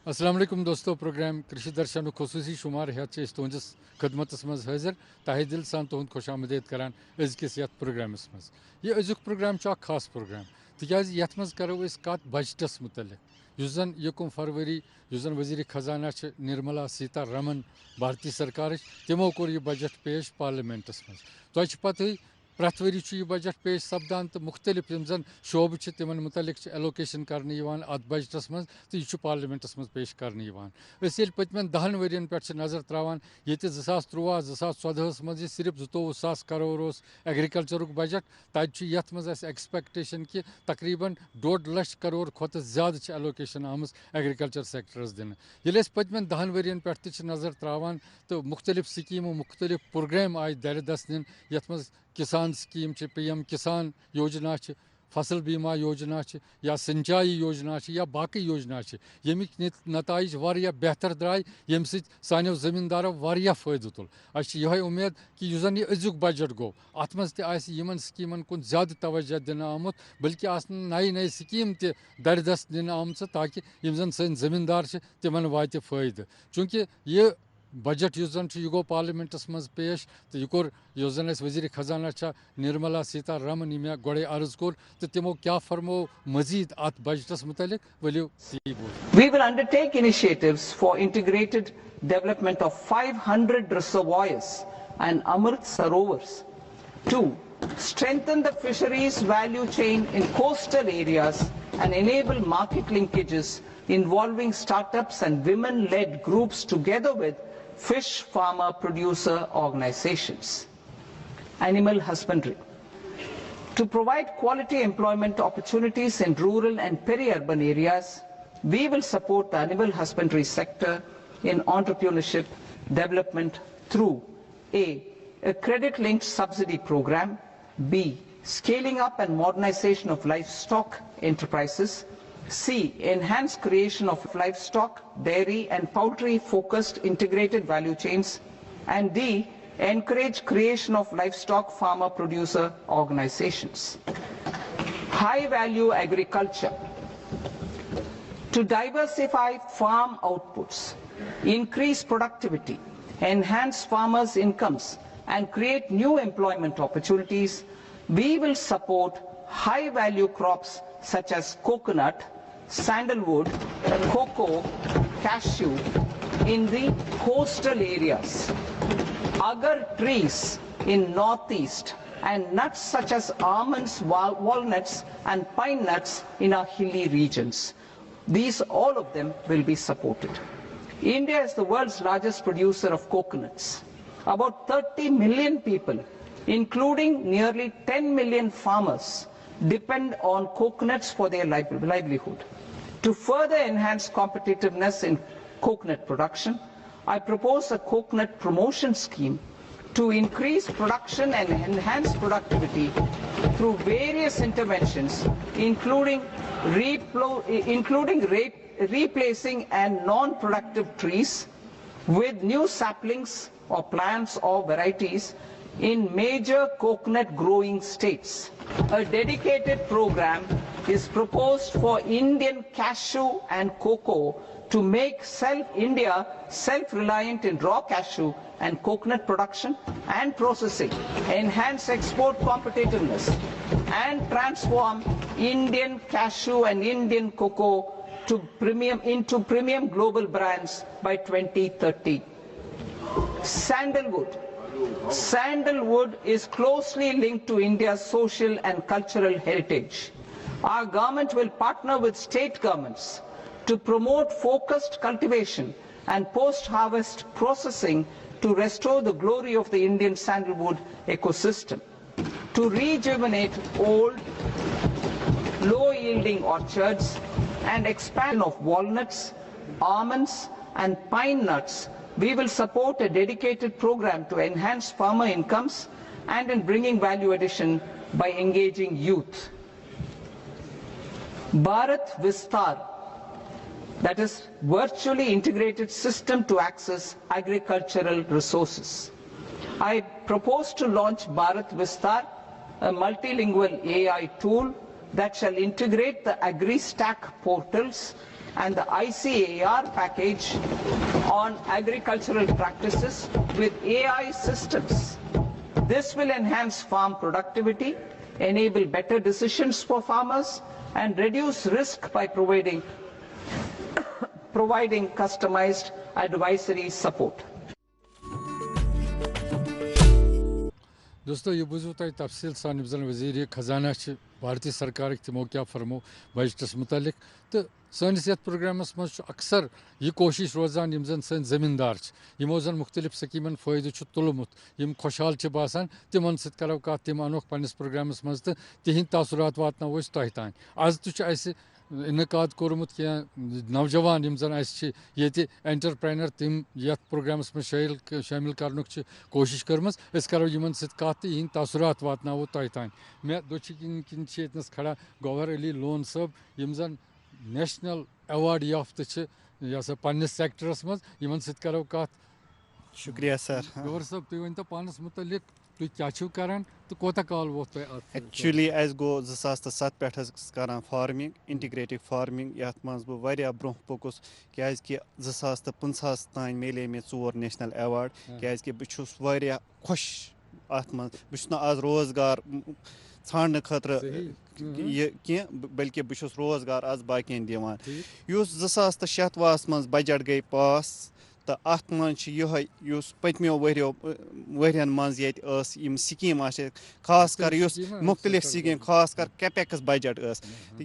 अस्सलाम वालेकुम दोस्तों, प्रोग्राम कृषि दर्शन खसूसी शुमार हेत तुंदिस खदमतस मज हाजिर तहे दिल सान तुंद खुश आमदेद करान अजकिस यथ प्रोग्रामस मज। यह अजुक प्रोग्राम खास प्रोग्राम तिकाज यथ मज करो कत बजटस मुतलिक युस जन यकुम फरवरी युस जन वजीर खजाना निर्मला सीतारमन भारतीय सरकार तिमो कोर यह बजट पेश पार्लियामेंटस मज। तुझ पत प्रथ वरी यह बजट पेश सपदान तो मुख्तलिफ यम जन शोब तिमन मुतलिक एलोकेशन करने अत बजटस मज तो यह पार्लियामेंटस मज पेश करने पतमन 10 वरियन पे नजर त्रावान ये 2013-2014 मज सिर्फ 22,000 करोड़ एग्रीकल्चर बजट तथ मज एक्सपेक्टेशन कि तकरीबन 1.5 लाख करोड़ खुद ज्यादा एलोकेशन आम एग्रीकल्चर सेक्टरस दिन ये पतमन 10 वरियन पे नजर त्रावान तो मुख्तलिफ स्कीमों मुख्तलिफ प्रोग्राम आय दर दस दिन यथ मज किसान स्कीम PM किसान योजना फसल बीमा योजना या सिंचाई योजना या बाकी योजना यमिक नताइज वारिया बेहतर द्राय यम सानो जमींदारों वारिया फायदे तुल। यह उम्मीद कि युस जन यह अजुक बजट गो अत मज तमन स्कीमन कुन ज्यादा तवज्जो दिन आमुत बल्कि नई नई स्कीम दरदस दिन आम ताकि यम जन सन जमींदार तिमन वात फायदे। चूँकि यह बजट युस जन यह गो पार्लियामेंटस मज पेश तो यह कोर युस जन वजीर खजाना निर्मला सीतारमन मे गोड़े अर्ज कोर तो तिमो क्या फरमो मजीद अत बजटस मुतलिक वलियो ती बोल। We will undertake initiatives for integrated development of 500 reservoirs and Amrit Sarovars to strengthen the fisheries value chain in coastal areas and enable market linkages involving startups and women-led groups together with fish farmer producer organizations. Animal husbandry. To provide quality employment opportunities in rural and peri-urban areas, we will support the animal husbandry sector in entrepreneurship development through A credit-linked subsidy program, B, scaling up and modernization of livestock enterprises, C, enhanced creation of livestock, dairy and poultry-focused integrated value chains, and D, encourage creation of livestock farmer-producer organizations. High-value agriculture. To diversify farm outputs, increase productivity, enhance farmers' incomes, and create new employment opportunities, we will support high-value crops such as coconut, sandalwood, cocoa, cashew in the coastal areas, agar trees in northeast, and nuts such as almonds, walnuts, and pine nuts in our hilly regions. All of them will be supported. India is the world's largest producer of coconuts. About 30 million people, including nearly 10 million farmers, depend on coconuts for their livelihood. To further enhance competitiveness in coconut production, I propose a coconut promotion scheme to increase production and enhance productivity through various interventions, including replacing and non-productive trees with new saplings or plants or varieties in major coconut growing states. A dedicated program is proposed for Indian cashew and cocoa to make India self-reliant in raw cashew and coconut production and processing, enhance export competitiveness, and transform Indian cashew and Indian cocoa into premium global brands by 2030. Sandalwood. Sandalwood is closely linked to India's social and cultural heritage. Our government will partner with state governments to promote focused cultivation and post-harvest processing to restore the glory of the Indian sandalwood ecosystem, to rejuvenate old, low-yielding orchards and expansion of walnuts, almonds and pine nuts. We will support a dedicated program to enhance farmer incomes and in bringing value addition by engaging youth. Bharat Vistar, that is virtually integrated system to access agricultural resources. I propose to launch Bharat Vistar, a multilingual AI tool that shall integrate the AgriStack portals and the ICAR package on agricultural practices with AI systems. This will enhance farm productivity, enable better decisions for farmers, and reduce risk by providing customized advisory support. दोस्तों ये बुझू तुम तफसील सान जन वजीर खजाना भारतीय सरकार तमो क्या फरमो बजटस मुतलिक तो सनिस ये प्रोग्रामस मज अक्सर यह कोशिश रोजान जन सन जमींदार यमो जन मुख्तलिफ स्कीमन फ़ायदे तुलमुत यम खुशहाल बासान तिमन सत करो कत तिम अनोक पन्निस प्रोग्रामस मज तो तिहिंद तासुरात वातनो अस तह तान आज तो इनकाद कोर्मुत क्या नौजवान यम जन ये एंटरप्रेनर तिम यथ प्रोग्रामस में शामिल करनुक कोशिश कर्म करो यमन सत कत इहंद तासुरात वातनो तह तान मे दोचिन किन खड़ा गौहर अली लोन साहब यम जन नेशनल अवार्ड याफ्त यह सा पन्निस सेक्टरस मज यमन सत करो कत शुक्रिया सर गौहर साहब तुम वन तो पानस मुतलिक तुम क्या करान तो कोता काल वो एक्चुअली अस गो 2007 पे करान फार्मिंग इंटीग्रेटिव फार्मिंग ये मज बह ब्रोह पकुस क्या 2050 तान मिले मे 4 नेशनल अवार्ड क्या बह खुश अत मज आज रोजगार ान खतर यह कह बल्कि बस रोजगार आज बाकियन दिवान 2006 मज बजट गई पास तो अत मह पतमो वरियन मज ये स्कीम खास कर मुख्तलिफ स्कीम खास कर कैपेक्स बजट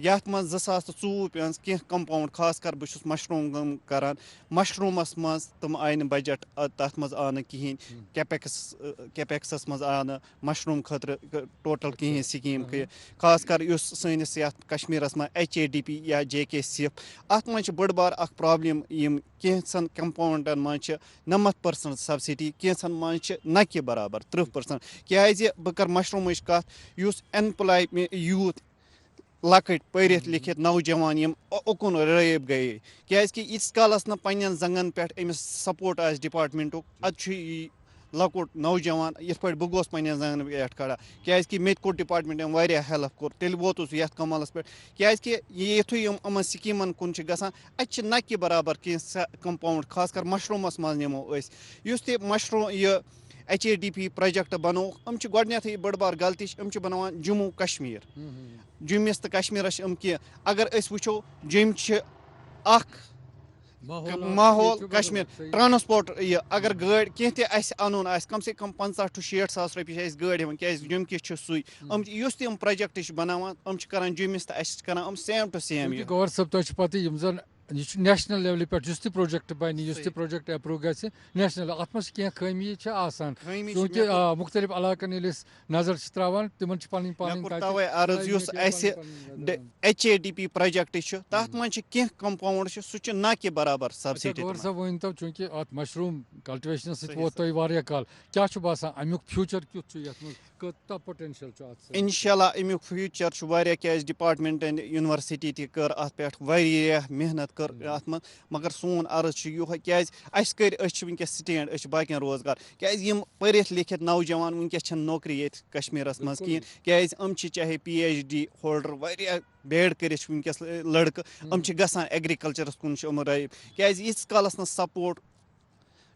ये मज 2004 पे कह कंपाउंड खास कर बस मशरूम करान मशरूमस मज तम आय बजट तथ मज आन कहें कैपेक्सस मज आन मशरूम खतर टोटल कहें स्कीम खास कर सनिस कश्मीरस में HADP या JK सिफ अत मज बड़ बार प्रॉब्लम कैंसन कंपाउंडन मज 90% सब्सिडी कैंसन मज न कि बराबर 30% क्या बह कर मशरूम कत एम्प्लॉय यूथ लकट पढ़ित लिखित नौजवान यम उकुन रैब गए क्या यीस कालस न पन्न जंगन पे अमिस सपोर्ट आ डिपार्टमेंटुक अ लकुट नौजवान ये बह गोस पन्न जंगन पे खड़ा क्या मे कोर डिपार्टमेंट वारिया हेल्प कोर तेल वोतुस ये कमलस पे क्या युथु यम स्कीमन कुन गसान अ न कि बराबर कह कंपाउंड खास कर मशरूमस मज नमो मशरूम यह HADP प्रोजेक्ट बनो गोडनेथ बड़ बार गलती बनान जम्मू कश्मीर जम्मिस तो कश्मीरस कह अगर वो जम माहौल कश्मीर ट्रांसपोर्ट यह अगर गाड़ी कह अन कम से कम 50 to 60 सास रुपये गाड़ी क्या जम कि सू तम प्रोजेक्ट बनान करान जम्मिस तो सेम टू सेम गौर सब तुम पता यह नेशनल लेवल पे जिस प्रोजेक्ट बन जिस प्रोजेक्ट अप्रूव ग नेशनल अत मज कह खमी क्योंकि मुख्तलिफ इलाकन नजर त्रावान तिमन पन तवे अर्ज HADP प्रोजेक्ट तथ मज कह कंपाउंड सह न कि बराबर सब्सिडी गौर सब वन तो चूंकि अत मशरूम कल्टिवेशन सत काल क्या बासान अमुक फ्यूचर कुछ पोटेंशियल इंशाल्लाह अमुक फ्यूचर वारिया क्या डिपार्टमेंटन यूनिवर्सिटी कर अत पे वारिया मेहनत कर अत मगर सोन अर्ज यह क्या वनकस स्टैंड बाकियन रोजगार क्या पढ़ित लिखित नौजवान वनकस नौकरी ये कश्मीरस मज कहें क्या चाहे PhD होल्डर वारिया बेड कर वनकस लड़क गसान एग्रीकल्चरस कुन रैब क्या यीस कालस न सपोर्ट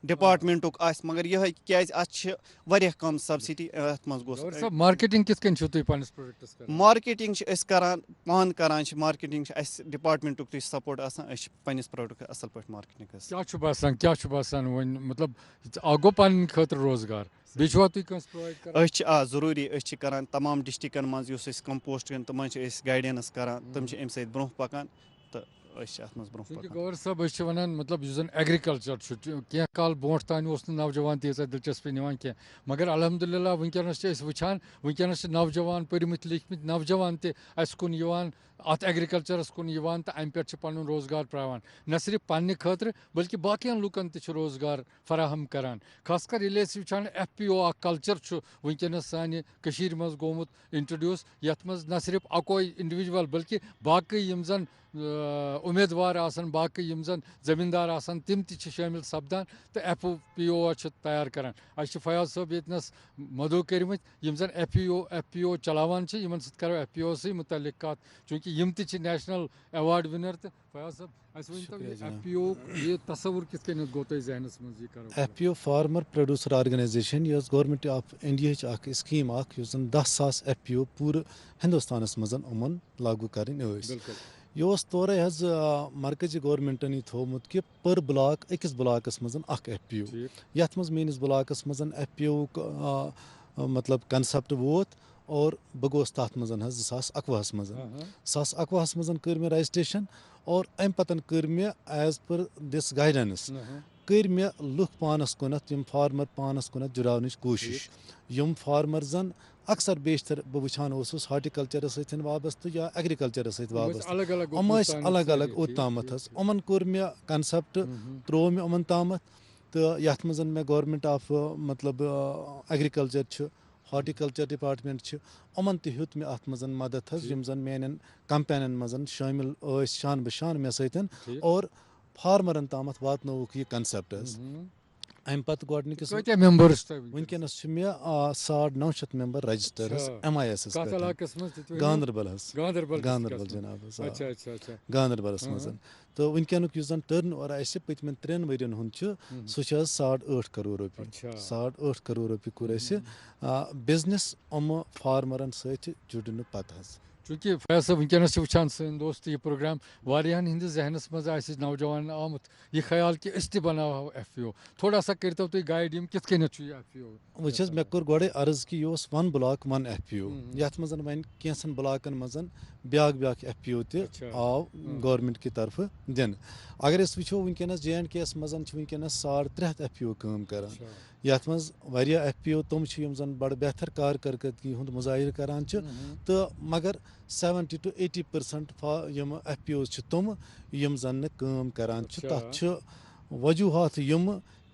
डिपार्टमेंटुक मगर यह क्या कम सब्सिडी अत मज मार्केटिंग किस मार्केटिंग करान पान करान मार्केटिंग डिपार्टमेंटुक सपोर्ट पन्निस प्रोडक्ट असल पे मार्केटिंग क्या बासान वन मतलब गो पन खतर रोजगार जरूरी करान तमाम डिस्ट्रिक्टन मज कंपोस्ट तम गाइडेंस करान तम अमे ब्रोह पकान तो गौर सब वन मतलब एग्रीकल्चर कह काल ब्रोट तान नौजवान तीजा दिलचस्पी निवान कह मगर अल्हम्दुलिल्लाह वनकस वुचान वनकस नौजवान पढ़मित लिखमित नौजवान तुन अत एग्रीकल्चरस कुन तो अम पे पन रोजगार प्रावान न सिर्फ पन्ने खतर बल्कि बाकियन लुकन रोजगार फराहम करान खासकर ये वुचान FPO कल्चर वनकस सान मज गोमुत इंट्रोड्यूस यथ मज न सिर्फ अकोई इंडिविजुअल बल्कि बाकी यम जन उम्मीदवार आसन बाकी यम जन जमींदार आसन तिम शामिल सपदान तो FPO तैयार करान फयाज साहब यस मदु कर्मित यम जन FPO चलावान यमन सत करो FPO से मुतलिक कत चूँकि कि यम ति नेशनल अवार्ड विनर तो फयाज साहब अस वन शुक्रिया जनाब। FPO ये तस्वुर कित कन गो तुम जहनस मज ये करो FPO फार्मर प्रोड्यूसर ऑर्गेनाइजेशन यह government of India scheme scheme 10,000 FPO पूरे हिंदुस्तानस मज उमन लागू कर बिल्कुल यह तोरे मरकजी गवर्नमेंटन यह थोमुत कि पर ब्लॉक अकिस ब्लॉकस मज FPO यथ मज मेनिस ब्लॉकस मज FPO मतलब कंसेप्ट वोत और बह गोस तथ मज 2011 मज 2011 मज कर मे रजिस्ट्रेशन और अम पतन कर मे एज पर दिस गाइडेंस कर मे लुक पानस कुनत यम फार्मर पानस कुनत जुड़ावन कोशिश यम फार्मर जन अक्सर बेशतर बह वुचान हार्टिकल्चर सत्य वाबस्त या एग्रीकल्चर सत्य वाबस्त अलग अलग ओतामत उमन कोर मे कंसेप्ट त्रो मे उमन तामत तो यथ मज मे गवर्नमेंट ऑफ मतलब एग्रीकल्चर हार्टिकल्चर डिपार्टमेंट उमन तुत मे अत मज मदद यम जन मेन कंपेनन मज शामिल शान बशान मे सतन और फार्मरन तामत वातनोक यह कंसेप्ट अम पत गोडनिकस वनकस मे 950 मेंबर रजिस्टर MIS गांदरबल जनाब गांदरबलस मज तो वनकनुक जन टर्न ओवर पतम 3 वरियन सह 8.5 करोड़ रुपये 8.5 करोड़ रुपये कोर बिजनेस फार्मरन सत जुड़न पत चूंकि फयाज साहब वनकस वुचान सन दोस्त यह प्रोग्राम वारियान हंदिस जहनस मज नौजवान आमुत यह ख्याल कि अस बनावो FPO थोड़ा सा करतो तुम गाइड यम कित कन FPO वह मे कोर गोड़े अर्ज कि यह वन ब्लॉक वन FPO यथ मज वन कैंसन ब्लॉकन मज ब्या FPO आव गवर्नमेंट की तरफ दिन अगर वो वनकस JNK मज वनकस 350 FPO काम कर यथ मज FPO तुम यम जन बड़ बेहतर कारकर्दगी हुंद मुजाहिर करान तो मगर 70 to 80% यम FPOs तुम यम जन काम करान तथ वजूहत यम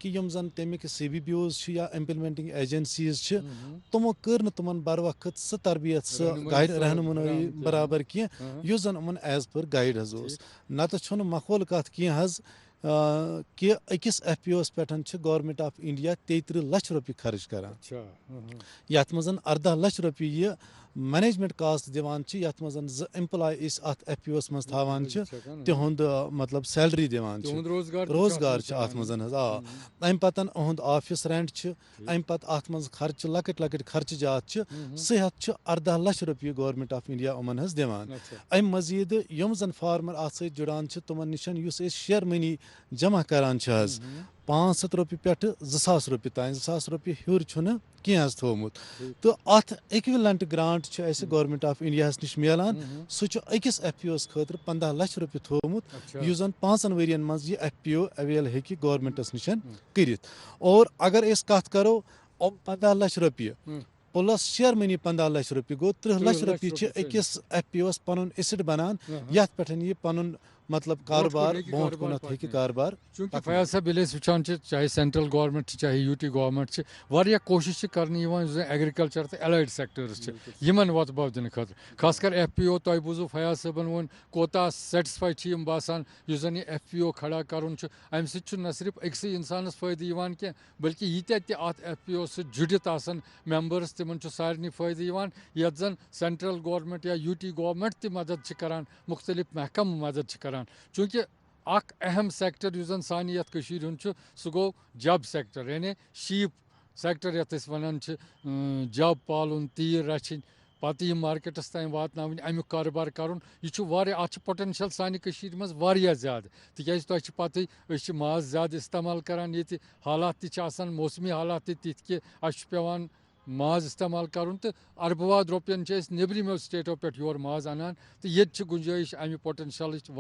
कि यम जन तमिक CBBOs या इम्प्लीमेंटिंग एजेंसीज तमो कर तुमन बर वक्त सह तरबियत सह गाइड रहनुमाई बराबर की जन उमन एज पर गाइड नत मखौल कत कि अकिस FPOs पे गवर्नमेंट ऑफ इंडिया 33 लाख रुपये खर्च करान यथ मज 18 लाख रुपये यह मैनेजमेंट कास्ट दिवान यथ मज 2 एम्प्लॉय अत FPOs मज थावान तिहुंद मतलब सैलरी दिवान रोजगार अत मज अम पतन अहुंद ऑफिस रेंट अम पत अत मज खर्च लकट लकट खर्च जात सह 18 लाख रुपये गवर्नमेंट ऑफ इंडिया उमन दिवान अम मजीद यम जन फार्मर अत सत जुड़ान तुमन निशन शेयर मनी जमा करान 500 रुपये पे 2000 रुपये तान 2000 रुपये हूर कह थोमुत तो अत equivalent grant government of India नश मिलान सह अकिस FPOs खतर 15 लाख रुपये थोमुत यह जन 5 वरियन मज यह FPO अवेल हे गवर्नमेंटस निश कर और अगर कत करो 15 लाख रुपये प्लस शेयर मनी 15 लाख रुपये गो 30 लाख रुपये अकिस FPOs पन एसिड बनान ये पे पन मतलब कारोबार ब्रोट कुनत हे कारोबार चूंकि फयाज साहब ये वुचान चाहे सेंट्रल गवर्नमेंट चाहे UT गवर्नमेंट वारिया कोशिश कर एग्रीकल्चर तो एलाइड सेक्टर्स यमन वतबव दिन खतर खास कर FPO तुम बूजू फयाज साहबन वो कोता सेटिस्फाई बासान जन यह FPO खड़ा कर अम सत न सिर्फ अक्स इंसानस फायदे कह बल्कि यीत्या अत FPO जुड़ित मेंबर्स तिमन सारे फायदे ये जन सेंट्रल गवर्नमेंट या UT गवर्नमेंट मदद करान मुख्तलिफ महकम मदद करान चूंकि अख अहम सेक्टर युस सान ये सह गो जब सेक्टर यानी शीप सेक्टर ये वन जब पालन तीर रचन पत् मार्केटस तान वात अमुक कारोबार कर अत पोटेंशियल सान मज ज्यादा तिक पत माज ज्यादा इस्तेमाल करान ये हालात मौसमी हालात तिथ कि पेवान माज इस्तेमाल कर तो अरबवाद रुपयन नबरमो स्टेटों पे योर माज अनान तो ये गुंजाइश अमि पोटेंशियल तो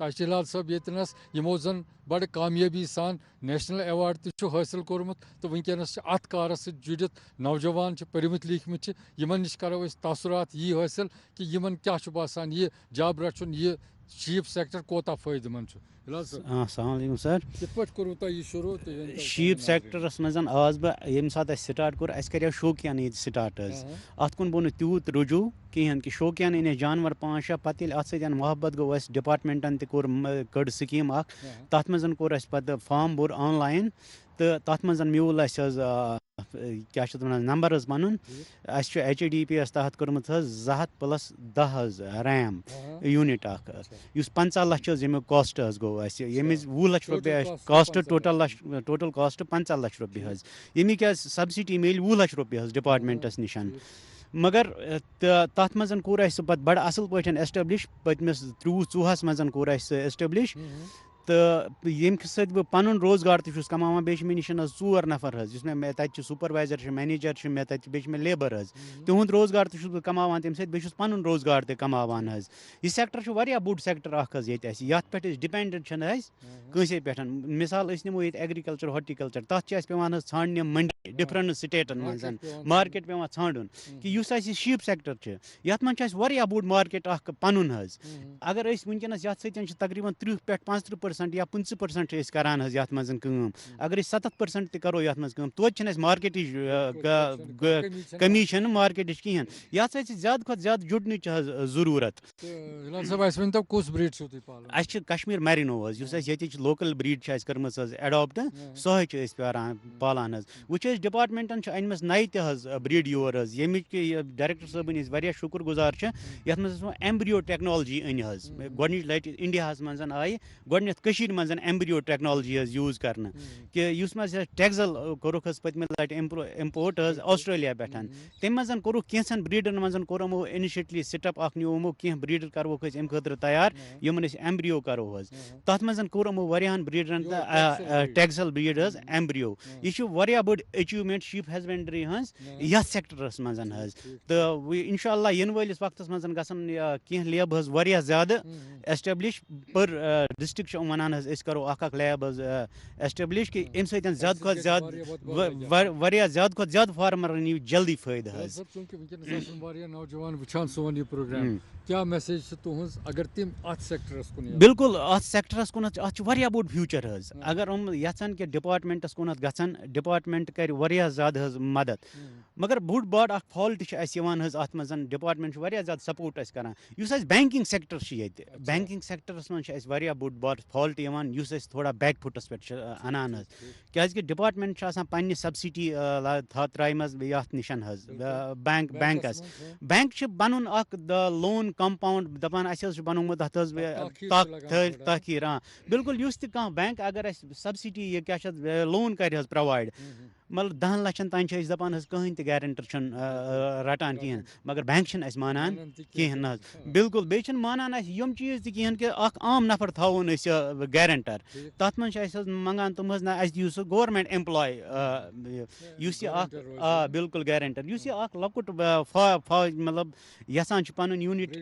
हिलाल साहब येनस यमो जन बड़ कामयाबी सान नेशनल अवार्ड तो हासिल कोर्मुत तो वनकस अत कारस जुड़ित नौजवान परमित लिखमित यमन नश करो तसरात यी हासिल कि यमन क्या बसान ये जब रचुन ये शीप सेक्टर कोता फायदेमंद अस्सलाम सर शीप सेक्टरस मज आज बह ये सात स्टार्ट कोर कर शोकियान ये स्टार्ट अत कुन बो तूत रुजू कहें कि शोकियान अने जानवर 5-6 पत अत सत मोहब्बत गो डिपार्टमेंटन कड़ स्कीम तथ मज कोर पे फार्म बोर ऑनलाइन तो तथ मज म्यूल کیٛاہ چھِ اَتھ وَنان نمبر حظ وَنُن اَسہِ چھُ HDP تحت کوٚرمُت حظ 200+10 حظ ریم یوٗنِٹ اَکھ یُس 15 لَچھ حظ ییٚمیُک کاسٹ حظ گوٚو اَسہِ ییٚمِچ 20 لَچھ رۄپیہِ اَسہِ کاسٹ ٹوٹل کاسٹ 15 لَچھ رۄپیہِ حظ ییٚمِکۍ حظ سبسڈی میلہِ 20 لَچھ رۄپیہِ حظ ڈِپاٹمٮ۪نٛٹَس نِش مگر تَتھ منٛز کوٚر اَسہِ سُہ پَتہٕ بَڑٕ اَصٕل پٲٹھۍ ایسٹیبلِش پٔتمِس 23-24 منٛز کوٚر اَسہِ سُہ ایسٹیبلِش تہٕ ییٚمہِ سۭتۍ بہٕ پَنُن روزگار تہِ چھُس کَماوان بیٚیہِ چھِ مےٚ نِش حظ 4 نفر حظ یُس مےٚ تَتہِ چھِ سُپروایزر چھِ مینیجر چھِ مےٚ تَتہِ بیٚیہِ چھِ مےٚ لیبَر حظ تِہُنٛد روزگار تہِ چھُس بہٕ کَماوان تَمہِ سۭتۍ بیٚیہِ چھُس پَنُن روزگار تہِ کَماوان حظ یہِ سٮ۪کٹر چھُ واریاہ بوٚڑ سٮ۪کٹر اکھ حظ ییٚتہِ اَسہِ یَتھ پٮ۪ٹھ أسۍ ڈِپٮ۪نڈنٹ چھِنہٕ أسۍ کٲنٛسے پٮ۪ٹھ مِثال أسۍ نِمو ییٚتہِ ایٚگرِکَلچر ہاٹِکَلچر تَتھ چھِ اَسہِ پٮ۪وان حظ ژھانٛڈنہِ مٔنڈی ڈِفرنٹ سِٹیٹن منٛز مارکیٹ پٮ۪وان ژھانٛڈُن کہِ یُس اَسہِ یہِ شیٖپ سٮ۪کٹر چھُ یَتھ منٛز چھُ اَسہِ واریاہ بوٚڑ مارکیٹ اکھ پَنُن حظ اگر أسۍ وٕنکیٚنس یَتھ سۭتۍ چھِ تقریٖبن 30 پٮ۪ٹھ 35% یا 50% چھِ أسۍ کران حظ یَتھ منٛز کٲم اگر أسۍ 70% تہِ کرو یَتھ منٛز کٲم توتہِ چھِنہٕ اَسہِ مارکیٹٕچ کٔمی چھَنہٕ مارکیٹٕچ کِہینۍ یَتھ سۭتۍ چھِ زیادٕ کھۄتہٕ زیادٕ جُڑنٕچ حظ ضروٗرت اَسہِ چھِ کشمیٖر میرِنو حظ یُس اَسہِ ییٚتِچ لوکل بریٖڈ چھِ اَسہِ کٔرمٕژ حظ ایڈاپٹ سۄے چھِ أسۍ پالان حظ وۄنۍ چھِ أسۍ ڈِپاٹمٮ۪نٹن چھِ أنمٕژ نَیہِ تہِ حظ بریٖڈ یور حظ ییٚمِچ یہِ ڈایریکٹر صٲبٕنۍ أسۍ واریاہ شُکُر گُزار چھِ یَتھ منٛز أسۍ ایمبرِیو ٹیکنالجی أنۍ حظ گۄڈنِچ لَٹہِ اِنڈیاہَس منٛز آیہِ گۄڈٕنیتھ کٔشیٖر منٛز ایمبرِیو ٹیکنالجی حظ یوٗز کرنہٕ کہِ یُس منٛز ٹیکزل کوٚرُکھ حظ پٔتمہِ لَٹہِ اِمپورٹ حظ آسٹریلیا پٮ۪ٹھ تَمہِ منٛز کوٚرُکھ کینٛژھن بریٖڈن منٛز کوٚر یِمو اِنِشیٹلی سِٹپ اکھ نیوٗ یِمو کینٛہہ بریٖڈر کروکھ أسۍ اَمہِ خٲطرٕ تَیار یِمن أسۍ ایمبرِیو کرو حظ تَتھ منٛز کوٚر یِمو واریاہن بریٖڈرن ٹیکزل بریٖڈ حظ ایمبرِیو یہِ چھُ واریاہ بٔڑ ایچیٖومینٹ شیٖپ ہسبنڈری ہٕنٛز یَتھ سیکٹرس منٛز حظ تہٕ اِنشاء اللہ یِنہٕ وٲلِس وقتس منٛز گژھن کینٛہہ لیبہٕ حظ واریاہ زیادٕ ایسٹیبلِش پٔر ڈِسٹرک چھِ یِم وَنان حظ أسۍ کرو اکھ لیب حظ ایسٹیبلِش کہِ اَمہِ سۭتۍ زیادٕ کھۄتہٕ زیادٕ واریاہ زیادٕ کھۄتہٕ زیادٕ فارمرن یی جلدی فٲیدٕ حظ بِلکُل اَتھ سیکٹرس کُنتھ اَتھ چھُ واریاہ بوٚڑ فیوٗچر حظ اگر یِم یژھن کہِ ڈِپاٹمٮ۪نٹس کُنتھ گژھن ڈِپاٹمٮ۪نٹ کرِ واریاہ زیادٕ حظ مدد مگر بوٚڑ بار اکھ فالٹ چھُ اَسہِ یِوان حظ اَتھ منٛز ڈِپاٹمٮ۪نٹ چھُ واریاہ زیادٕ سپوٹ اَسہِ کران یُس اَسہِ بینکِنگ سیکٹر چھُ ییٚتہِ بینکِنگ سیکٹرس منٛز چھُ اَسہِ واریاہ بوٚڑ بار فالٹ یِوان یُس أسۍ تھوڑا بیک فُٹس پٮ۪ٹھ چھِ اَنان حظ کیازِ کہِ ڈِپاٹمٮ۪نٹ چھُ آسان پننہِ سبسڈی ترٛایمٕژ یَتھ نِش حظ بینکس بینک چھُ بَنُن اکھ لون کمپاوُنڈ دَپان اَسہِ حظ چھُ بنومُت اَتھ حظ تٲخیٖر بِلکُل یُس تہِ کانٛہہ بینک اگر اَسہِ سبسڈی یہِ کیاہ چھِ اَتھ لون کرِ حظ پرووایڈ مطلب 10 لَچھن تانۍ چھِ أسۍ دَپان حظ کٕہٕنۍ تہِ گیرنٹر چھُنہٕ رَٹان کِہینۍ مگر بینک چھِنہٕ اَسہِ مانان کِہینۍ نہ حظ بِلکُل بیٚیہِ چھِنہٕ مانان اَسہِ یِم چیٖز تہِ کِہینۍ کہِ اکھ عام نفر تھاوون أسۍ گیرنٹر تَتھ منٛز چھِ اَسہِ حظ منٛگان تِم حظ نہ اَسہِ دِیِو سُہ گورمینٹ ایمپلاے یُس یہِ اکھ بِلکُل گیرنٹر یُس یہِ اکھ لۄکُٹ مطلب یژھان چھُ پَنُن یوٗنِٹ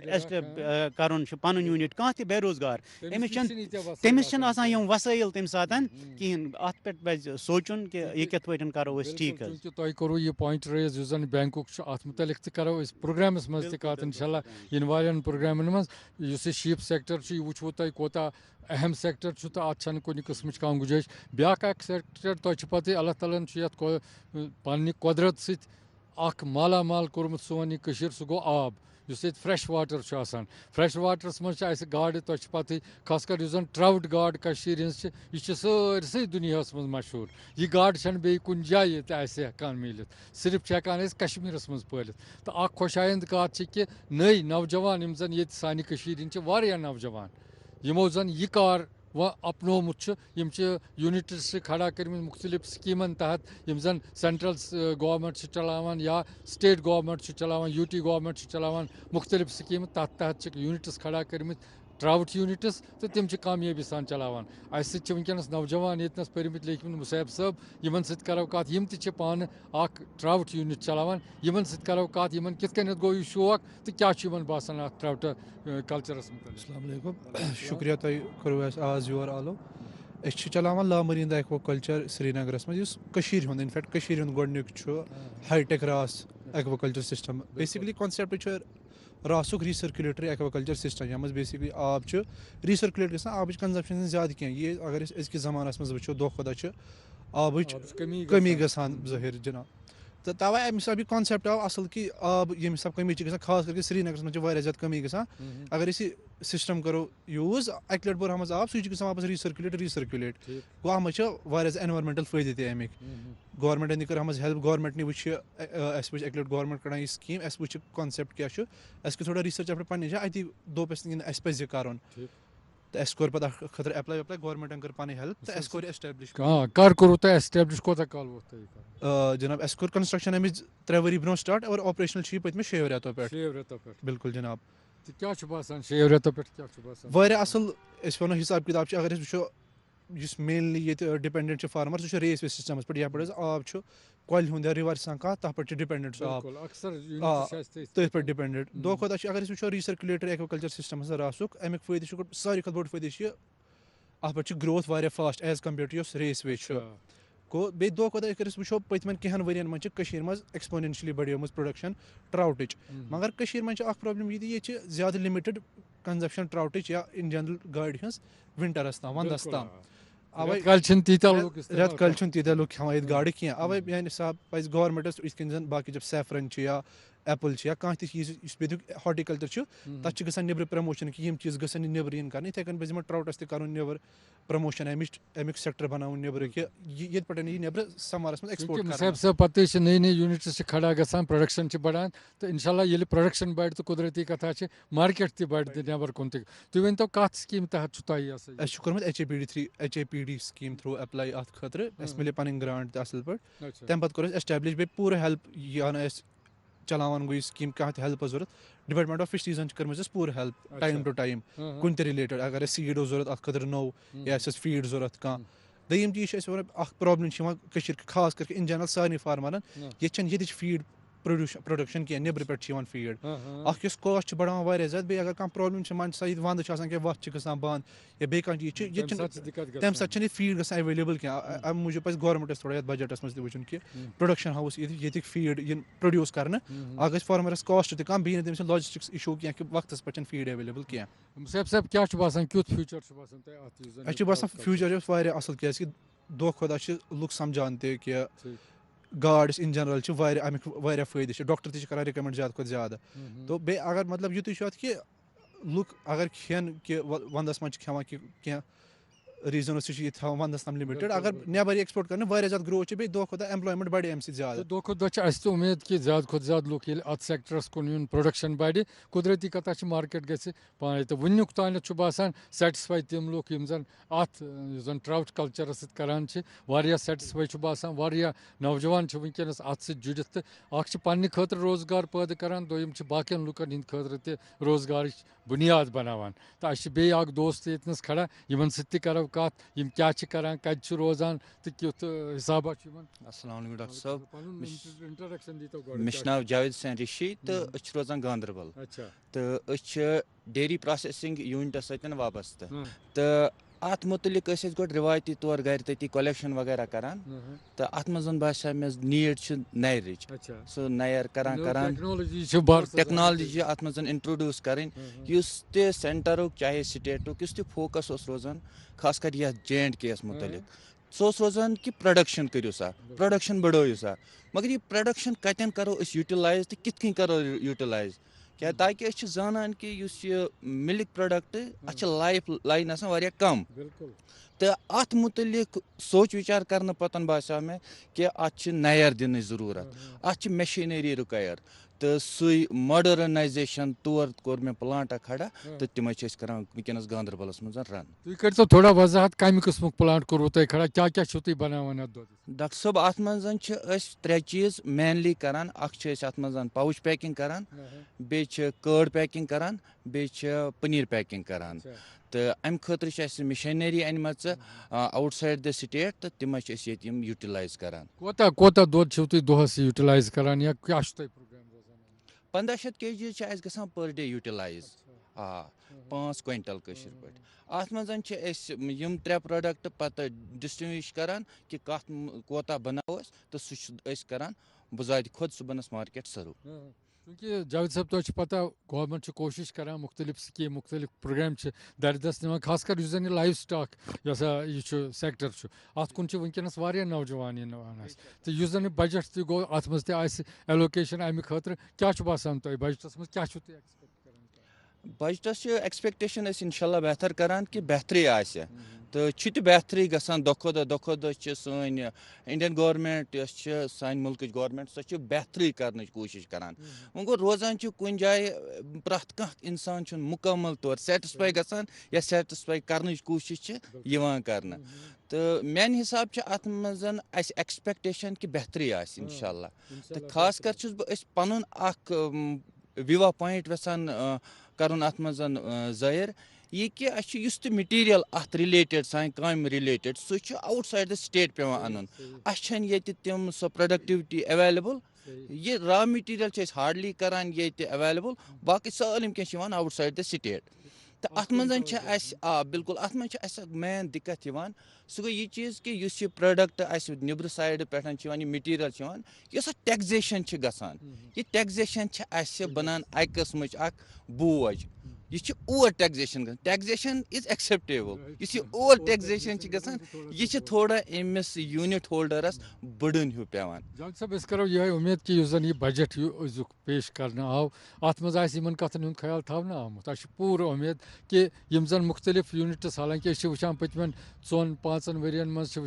کَرُن چھُ پَنُن یوٗنِٹ کانٛہہ تہِ بے روزگار تٔمِس چھِنہٕ آسان یِم وسٲیِل تَمہِ ساتہٕ کِہینۍ اَتھ پٮ۪ٹھ پَزِ سونٛچُن کہِ یہِ کِتھ پٲٹھۍ کرو أسۍ ٹھیٖک حظ تۄہہِ کوٚروٕ یہِ پویِنٹ ریز یُس زَن بینکُک چھُ اَتھ مُتعلِق تہِ کَرو أسۍ پروگرامَس منٛز تہِ کَتھ اِنشاء اللہ یِنہٕ والٮ۪ن پروگرامَن منٛز یُس یہِ شیٖپ سیکٹر چھُ یہِ وٕچھوٕ تۄہہِ کوتاہ اہم سیکٹر چھُ تہٕ اَتھ چھَنہٕ کُنہِ قٕسمٕچ کانٛہہ گُنجٲیِش بیٛاکھ اکھ سیکٹر تۄہہِ چھُ پَتہٕ اللہ تعالیٰ ہن چھُ یَتھ پنٛنہِ قۄدرت سۭتۍ اکھ مالا مال کوٚرمُت سون یہِ کٔشیٖر سُہ گوٚو آب یُس ییٚتہِ فرٛٮ۪ش واٹر چھُ آسان فرٛٮ۪ش واٹرَس منٛز چھِ اَسہِ گاڈٕ تۄہہِ چھِ پَتہٕے خاص کر یُس زَن ٹرٛاوُٹ گاڈ کٔشیٖرِ ہِنٛز چھِ یہِ چھِ سٲرسٕے دُنیاہَس منٛز مشہوٗر یہِ گاڈٕ چھَنہٕ بیٚیہِ کُنہِ جایہِ ییٚتہِ اَسہِ ہٮ۪کان میٖلِتھ صرف چھِ ہٮ۪کان أسۍ کشمیٖرَس منٛز پٲلِتھ تہٕ اکھ خۄشایند کَتھ چھِ کہِ نٔے نوجوان یِم زَن ییٚتہِ سانہِ کٔشیٖرِ ہِنٛدۍ چھِ واریاہ نوجوان یِمو زَن یہِ کار وۄنۍ اپنومُت چھُ یِم چھِ یوٗنِٹٕس چھِ کھڑا کٔرمٕتۍ مُختٔلِف سکیٖمَن تحت یِم زَن سینٹرل گورمینٹ چھِ چلاوان یا سٹیٹ گورمینٹ چھُ چلاوان UT گورمینٹ چھُ چلاوان مُختٔلِف سکیٖمہٕ تَتھ تحت چھِکھ یوٗنِٹٕس کھڑا کٔرمٕتۍ ٹرٛاوُٹ یوٗنِٹٕس تہٕ تِم چھِ کامیٲبی سان چلاوان اَسہِ سۭتۍ چھِ وٕنکیٚنَس نوجوان ییٚتنَس پٔرمٕتۍ لیکھمٕتۍ مُسیب صٲب یِمن سۭتۍ کَرو کَتھ یِم تہِ چھِ پانہٕ اکھ ٹرٛاوُٹ یوٗنِٹ چلاوان یِمن سۭتۍ کَرو کَتھ یِمن کِتھ کٔنٮ۪تھ گوٚو یہِ شوق تہٕ کیاہ چھُ یِمن باسان اَتھ ٹرٛاوُٹ کلچرَس مُتعلِق السلام علیکُم شُکریہ تۄہہِ کوٚروٕ اَسہِ آز یور آلو أسۍ چھِ چلاوان لامریٖن ایکوا کلچر سرینگرس منٛز یُس کٔشیٖرِ ہُنٛد اِنفیکٹ کٔشیٖرِ ہُنٛد گۄڈٕنیُک چھُ high tech RAS aquaculture system basically concept چھُ راسُک ریٖسرکیولیٹری ایکوا کلچر سِسٹم یَتھ منٛز بیسِکلی آب چھُ ریٖسرکیولیٹ گژھان آبٕچ کنزمپشن چھنہٕ زیادٕ کینٛہہ یہِ اگر أسۍ أزکِس زمانس منٛز وٕچھو دۄہ کھۄتہٕ دۄہ چھِ آبٕچ کٔمی گژھان ظٲہِر جِناب تہٕ تَوَے اَمہِ حِساب یہِ کانسیپٹ آو اَصٕل کہِ آب ییٚمہِ حِساب کٔمی چھِ گژھان خاص کر کہِ سرینگرَس منٛز چھِ واریاہ زیادٕ کٔمی گژھان اگر أسۍ یہِ سِسٹَم کَرو یوٗز اَکہِ لَٹہِ بوٚر اَتھ منٛز آب سُے چھُ گژھان واپَس ریٖسٔرکیوٗلیٹ گوٚو اَتھ منٛز چھِ واریاہ زیادٕ اٮ۪نوارمٮ۪نٹَل فٲیدٕ تہِ اَمِکۍ گورمٮ۪نٛٹَن تہِ کٔر اَتھ منٛز ہٮ۪لٕپ گورمٮ۪نٛٹ نہِ وٕچھِ اَسہِ وٕچھ اَکہِ لَٹہِ گورمٮ۪نٛٹ کَڑان یہِ سِکیٖم اَسہِ وٕچھِ کانسیپٹ کیٛاہ چھُ اَسہِ کٔر تھوڑا رِسٔرٕچ اَتھ پٮ۪ٹھ پنٛنہِ جایہِ اَتی دوٚپ اَسہِ کِنہٕ اَسہِ پَزِ یہِ کَرُن تہٕ اَسہِ کوٚر پَتہٕ اَتھ خٲطرٕ ایپلاے ویپلاے گورمٮ۪نٛٹَن کٔر پَنٕنۍ ہٮ۪لٕپ تہٕ اَسہِ کوٚر یہِ ایسٹیبلِش کر کوٚروٕ تۄہہِ ایسٹیبلِش کوتاہ کال ووت تۄہہِ جِناب اَسہِ کوٚر کَنسٹرٛکشَن اَمِچ 3 ؤری برونٛہہ سٹاٹ اور آپریشنَل چھِ یہِ پٔتمہِ 6 رٮ۪تو پٮ۪ٹھ 6 رٮ۪تو پٮ۪ٹھ بِلکُل جِناب تہٕ کیٛاہ چھُ باسان 6 رٮ۪تو پٮ۪ٹھ کیٛاہ چھُ باسان واریاہ اَصٕل أسۍ وَنو حِساب کِتاب چھِ اگر أسۍ وٕچھو یُس مینلی ییٚتہِ ڈِپٮ۪نٛڈٮ۪نٛٹ چھِ فارمَر سُہ چھُ ریس وے سِسٹَمَس پٮ۪ٹھ یَتھ پٮ۪ٹھ حظ آب چھُ کۄلہِ ہُنٛد یا رِوَر چھِ آسان کانٛہہ تَتھ پٮ۪ٹھ چھِ ڈِپٮ۪نٛڈٮ۪نٛٹ سُہ آب تٔتھۍ پٮ۪ٹھ ڈِپٮ۪نٛڈٮ۪نٛٹ دۄہ کھۄتہٕ دۄہ چھِ اگر أسۍ وٕچھو ریٖسٔرکیوٗلیٹِڈ ایٚگرِکَلچَر سِسٹَمَس راسُک اَمیُک فٲیدٕ چھُ ساروی کھۄتہٕ بوٚڑ فٲیدٕ چھُ یہِ اَتھ پٮ۪ٹھ چھِ گرٛوتھ واریاہ فاسٹ ایز کَمپیٲڈ ٹُو یۄس ریس وے چھُ گوٚو بیٚیہِ دۄہ کھۄتہٕ دۄہ اگر أسۍ وٕچھو پٔتمٮ۪ن کینٛہَن ؤرۍیَن منٛز چھِ کٔشیٖرِ منٛز ایٚکسپونٮ۪نشلی بَڑیمٕژ پرٛوڈَکشَن ٹرٛاوٹٕچ مگر کٔشیٖرِ منٛز چھِ اَکھ پرٛابلِم یہِ تہِ ییٚتہِ چھِ زیادٕ لِمِٹِڈ کَنزَپشَن ٹرٛاوٹٕچ یا اِن جَنرَل گاڑِ ہٕنٛز وِنٹَرَس تام وَندَس تام اَوَے رٮ۪تہٕ کالہِ چھِنہٕ تیٖتیٛاہ لُکھ کھٮ۪وان ییٚتہِ گاڈٕ کینٛہہ اَوَے میٛانہِ حِساب پَزِ گورمٮ۪نٛٹَس یِتھ کٔنۍ زَن باقٕے جب سیفرَن چھِ یا ایپٕل چھِ یا کانٛہہ تہِ چیٖز یُس ییٚتیُک ہاٹِکَلچَر چھُ تَتھ چھِ گژھان نیٚبرٕ پرٛموشَن کہِ یِم چیٖز گژھن یہِ نیٚبرٕ یِن کَرنہٕ یِتھَے کٔنۍ پَزِ یِمَن ٹرٛاوٹَس تہِ کَرُن نیٚبرٕ پرٛموشَن اَمیُک سٮ۪کٹَر بَناوُن نیٚبرٕ کہِ ییٚتہِ پٮ۪ٹھ یی نیٚبرٕ سَمَرَس منٛز ایٚکسپوٹ پَتہٕ چھِ نٔے نٔے یوٗنِٹٕس چھِ کھڑا گژھان پرٛوڈَکشَن چھِ بَڑان تہٕ اِنشاء اللہ ییٚلہِ پرٛوڈَکشَن بَڑِ تہٕ قۄدرٔتی کَتھا چھِ مارکیٹ تہِ بَڑِ تہٕ نیٚبَر کُن تہِ تُہۍ ؤنۍتو کَتھ سِکیٖم تحت چھُ تۄہہِ اَسہِ چھُ کوٚرمُت HAPD سِکیٖم تھرٛوٗ ایپلاے اَتھ خٲطرٕ اَسہِ مِلے پَنٕنۍ گرٛانٛٹ تہِ اَصٕل پٲٹھۍ تَمہِ پَتہٕ کوٚر اَسہِ ایسٹیبلِش بیٚیہِ پوٗرٕ ہیلٕپ یہِ اَنو اَسہِ چلاوان گوٚو یہِ سِکیٖم کانٛہہ تہِ ہیلٕپ ٲس ضوٚرَتھ ڈِپاٹمٮ۪نٛٹ آف فِشریٖزَن چھِ کٔرمٕژ اَسہِ پوٗرٕ ہیلٕپ ٹایم ٹُو ٹایم کُنہِ تہِ رِلیٹِڈ اگر اَسہِ سیٖڈ اوس ضوٚرَتھ اَتھ خٲطرٕ نوٚو یا اَسہِ ٲس فیٖڈ ضوٚرَتھ کانٛہہ دوٚیِم چیٖز چھِ أسۍ وَنان اَکھ پرٛابلِم چھِ یِوان کٔشیٖرِ خاص کر کہِ اِن جَنرَل سارنٕے فارمَرَن ییٚتہِ چھَنہٕ ییٚتِچ فیٖڈ پرٛوڈَکشَن کینٛہہ نیٚبرٕ پٮ۪ٹھ چھِ یِوان فیٖڈ اَکھ یُس کاسٹ چھِ بَڑاوان واریاہ زیادٕ بیٚیہِ اگر کانٛہہ پرٛابلِم چھِ مان ژٕ سا ییٚتہِ وَندٕ چھِ آسان کینٛہہ وَتھ چھِ گژھان بنٛد یا بیٚیہِ کانٛہہ چیٖز چھِ ییٚتہِ چھِنہٕ تَمہِ ساتہٕ چھِنہٕ ییٚتہِ فیٖڈ گژھان ایویلیبٕل کینٛہہ اَمہِ موٗجوٗب پَزِ گورمٮ۪نٛٹَس تھوڑا یَتھ بَجَٹَس منٛز تہِ وٕچھُن کہِ پرٛوڈَکشَن ہاوُس ییٚتِکۍ فیٖڈ یِن پرٛوڈیوٗس کَرنہٕ اَکھ گژھِ فارمَرَس کاسٹ تہِ کَم بیٚیہِ نہٕ تٔمۍ سٕنٛز لاجِسٹِکٕس اِشوٗ کینٛہہ کہِ وقتَس پٮ۪ٹھ چھَنہٕ فیٖڈ ایویلیبٕل کینٛہہ اَسہِ چھُ باسان فیوٗچَر چھُ واریاہ اَصٕل کیٛازِکہِ دۄہ کھۄتہٕ دۄہ چھِ لُکھ سَمجھان تہِ کہِ گاڈ یُس اِن جَنرَل چھِ واریاہ اَمیُک واریاہ فٲیدٕ چھِ ڈاکٹر تہِ چھِ کَران رِکَمٮ۪نٛڈ زیادٕ کھۄتہٕ زیادٕ تہٕ بیٚیہِ اگر مطلب یُتُے چھُ اَتھ کہِ لُکھ اگر کھٮ۪ن کہِ وَندَس منٛز چھِ کھٮ۪وان کہِ کینٛہہ ریٖزنو سۭتۍ چھِ یہِ تھاوان وَندَس تام لِمِٹِڈ اگر نٮ۪بَر یہِ ایٚکسپوٹ کَرنہٕ واریاہ زیادٕ گرٛوتھ چھِ بیٚیہِ دۄہ کھۄتہٕ دۄہ ایمپلایمٮ۪نٛٹ بَڑِ اَمہِ سۭتۍ زیادٕ دۄہ کھۄتہٕ دۄہ چھِ اَسہِ تہِ اُمید کہِ زیادٕ کھۄتہٕ زیادٕ لُکھ ییٚلہِ اَتھ سٮ۪کٹَرَس کُن یُن پرٛوڈَکشَن بَڑِ قۄدرٔتی کَتھا چھِ مارکیٹ گژھِ پانَے تہٕ وٕنیُک تانٮ۪تھ چھُ باسان سیٹِسفاے تِم لُکھ یِم زَن اَتھ یُس زَن ٹرٛاوُٹ کَلچَرَس سۭتۍ کَران چھِ واریاہ سیٹِسفاے چھُ باسان واریاہ نوجوان چھِ وٕنکٮ۪نَس اَتھ سۭتۍ جُڑِتھ تہٕ اَکھ چھِ پنٛنہِ خٲطرٕ روزگار پٲدٕ کَران دوٚیِم چھِ باقٕیَن لُکَن ہِنٛدِ خٲطرٕ تہِ روزگارٕچ بُنیاد بَناوان تہٕ اَسہِ چھِ بیٚیہِ اَکھ دوست تہِ ییٚتنَس کھڑا یِمَن سۭتۍ تہِ کَرو کَتھ یِم کیٛاہ چھِ کَران کَتہِ چھِ روزان تہٕ کیُتھ حِسابہ چھُ یِمَن اَسَلامُ علیکُم ڈاکٹر صٲب مےٚ چھُ ناو جاوید حُسین رِشی تہٕ أسۍ چھِ روزان گاندَربَل تہٕ أسۍ چھِ ڈیری پرٛوسیسِنٛگ یوٗنِٹَس سۭتۍ وابستہٕ تہٕ اَتھ مُتعلِق ٲسۍ أسۍ گۄڈٕ رِوایتی طور گَرِ تٔتی کولیکشَن وغیرہ کَران تہٕ اَتھ منٛز باسیٛو مےٚ نیٖڈ چھِ نَیرٕچ سُہ نَیر کَران ٹیکنالجی چھِ اَتھ منٛز اِنٹرٛڈیوٗس کَرٕنۍ یُس تہِ سٮ۪نٹَرُک چاہے سِٹیٹُک یُس تہِ فوکَس اوس روزان خاص کر یَتھ JNK یَس مُتعلِق سُہ اوس روزان کہِ پرٛوڈَکشَن کٔرِو سا پرٛوڈَکشَن بَڑٲیِو سا مگر یہِ پرٛوڈَکشَن کَتٮ۪ن کَرو أسۍ یوٗٹِلایز تہٕ کِتھ کٔنۍ کَرو یوٗٹِلایز کیٛاہ تاکہِ أسۍ چھِ زانان کہِ یُس یہِ مِلِک پرٛوڈَکٹ اَتھ چھِ لایف لاین آسان واریاہ کَم تہٕ اَتھ مُتعلِق سونٛچ وِچار کَرنہٕ پَتہٕ باسیٛو مےٚ کہِ اَتھ چھِ نَیَر دِنٕچ ضروٗرت اَتھ چھِ مِشیٖنٔری رُکایَر تہٕ سُے ماڈٲرنایزیشَن طور کوٚر مےٚ پٕلانٛٹ اَکھ کھڑا تہٕ تِمَے چھِ أسۍ کَران وٕنکٮ۪نَس گاندَربَلَس منٛز رَن تُہۍ کٔرۍتو تھوڑا وضاحت کَمہِ قٕسمُک پٕلانٛٹ کوٚروٕ تۄہہِ کھڑا کیٛاہ کیٛاہ چھُو تُہۍ بَناوان اَتھ دۄدَس ڈاکٹر صٲب اَتھ منٛز چھِ أسۍ 3 چیٖز مینلی کَران اَکھ چھِ أسۍ اَتھ منٛز پاوُچ پیکِنٛگ کَران بیٚیہِ چھِ کٲڈ پیکِنٛگ کَران بیٚیہِ چھِ پٔنیٖر پیکِنٛگ کَران تہٕ اَمہِ خٲطرٕ چھِ اَسہِ مِشیٖنٔری أنۍمَژٕ آوُٹ سایڈ دَ سِٹیٹ تہٕ تِمَے چھِ أسۍ ییٚتہِ یِم یوٗٹِلایز کَران کوتاہ دۄد چھُو تُہۍ دۄہَس یوٗٹِلایز کَران یا کیٛاہ چھُ تۄہہِ پرٛوگرام روزان 1500 kg چھِ اَسہِ گژھان پٔر ڈے یوٗٹِلایز 5 کویِنٹَل کٲشِر پٲٹھۍ اَتھ منٛز چھِ أسۍ یِم 3 پرٛوڈَکٹ پَتہٕ ڈِسٹِنٛگوِش کَران کہِ کوتاہ بَناوو أسۍ تہٕ سُہ چھِ أسۍ کَران بُزاتہِ خۄد صُبحنَس مارکیٹ سٔرٕو क्योंकि जावेद साहब तो पता गवर्नमेंट कोशिश कर मुख्तलिफ स्कीम मुख्तलिफ प्रोग्राम दरदस निवान खासकर जन लाइव स्टॉक यह सेक्टर अत कुन वनकस नौजवान यहान तो जन बजट तो अत मज एलोकेशन अमे खतर क्या बासान तुम बजटस मज क्या बजटस एक्सपेक्टेशन इंशाल्लाह बेहतर करान कि बेहतरी आसे तो बेहतरी गसान दो खो दह सन इंडियन गवर्नमेंट सान मुल्क गवर्नमेंट सो बेहतरी कर कोशिश करान वो गो रोजान कुन जाए प्रत कह इंसान मुकम्मल तौर सेटिस्फाई गसान या सेटिस्फाई कर कोशिश कर तो मेन हिसाब अत मजन एक्सपेक्टेशन कि बेहतरी आस इंशाल्लाह तो खास कर बस पन विवा पॉइंट वेसान करन अत मजन जाहिर ये कि अस मटीरियल अत रिलेटेड सान काम रिलेटेड सह आउटसाइड द स्टेट पे अन ये तम सो प्रोडक्टिविटी अवेलेबल ये रॉ मटीरियल हार्डली करान ये अवेलेबल बाकी सालम क्या आउटसाइड द स्टेट तो अत मजन बिल्कुल अत मज मेन दिक्कत सह गो ये चीज़ कि यह प्रोडक्ट निबर साइड पे मटीरियल यह टैक्सेशन गसान ये टैक्सेशन बनान अक किस्म बोझ यह ओवर टैक्सेशन इज एक्सेप्टेबल इस ओवर टैक्सेशन गसान यह थोड़ा अमिस यूनिट होल्डरस बर्डन हिू पेवान जावेद साहब अस करो यह उम्मीद कि जन यह बजट पेश कर आव अत मज कथन ख्याल थवन आमुत पूर उम्मीद कि जन मुख्तलिफ यूनिट्स हालांकि वो पतमें 4-5 वरियन मज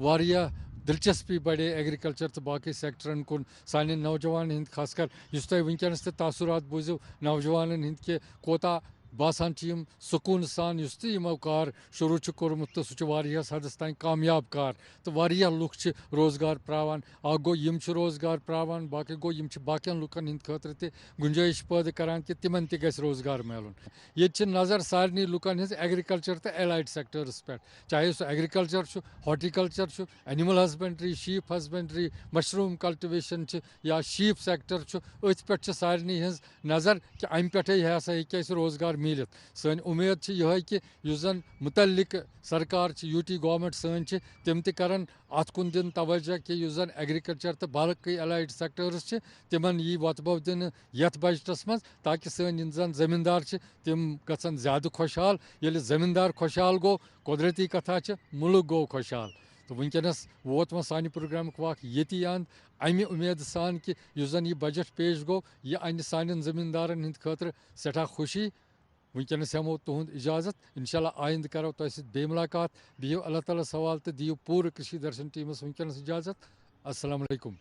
वारिया दिलचस्पी बढ़े एग्रीकल्चर तो बाकी सेक्टरन कुन सान नौजवान हिंद खासकर इस तुम वनकस तासुरात बूझो नौजवान हिंद के कोता बासान सुकून सान यमो कार शुरू कोर्मुत तो सह हदस तान कामयाब कार तो लुक रोजगार प्रावान गो रोजगार प्रावान बाकी गो बाकियन लुकन हिंद खतर ते गुंजाइश पैदा करान कि तिमन ते गस रोजगार मिलन ये नजर सारे लुकन हिंज एग्रीकल्चर तो एलाइड सेक्टर्स पे चाहे सह agriculture horticulture animal husbandry sheep husbandry mushroom cultivation या शीप सेक्टर अथ पे सारे हज नजर कि अम पे हसा हे रोजगार मिलत सन उम्मीद यह कि जन मुतलिक सरकार यूटी गवर्नमेंट सन तम तन अत कुन दिन तवज्जो कि जन एग्रीकल्चर तो बाकी एलाइड सेक्टर्स तिमन यी वतबो दिन यथ बजटस मज ताकि सन जन जमींदार तम गन ज्यादा खुशहाल ये जमींदार खुशहाल गो कुदरती कथा मुल्क गो खुशहाल तो वनकस वोत वो सान प्रोग्राम वाक ये अंद अमि उम्मीद सान कि जन यह बजट पेश गो यह अन सान जमींदारन हिंद खतर सठा खुशी वनकस हेमो तुंद इजाजत इंशाल्लाह आइंद करो तो बे मुलाकात बिहो अल्लाह ताला सवाल तो दियो पूरे कृषि दर्शन टीमस वनकस इजाजत अस्सलाम वालेकुम।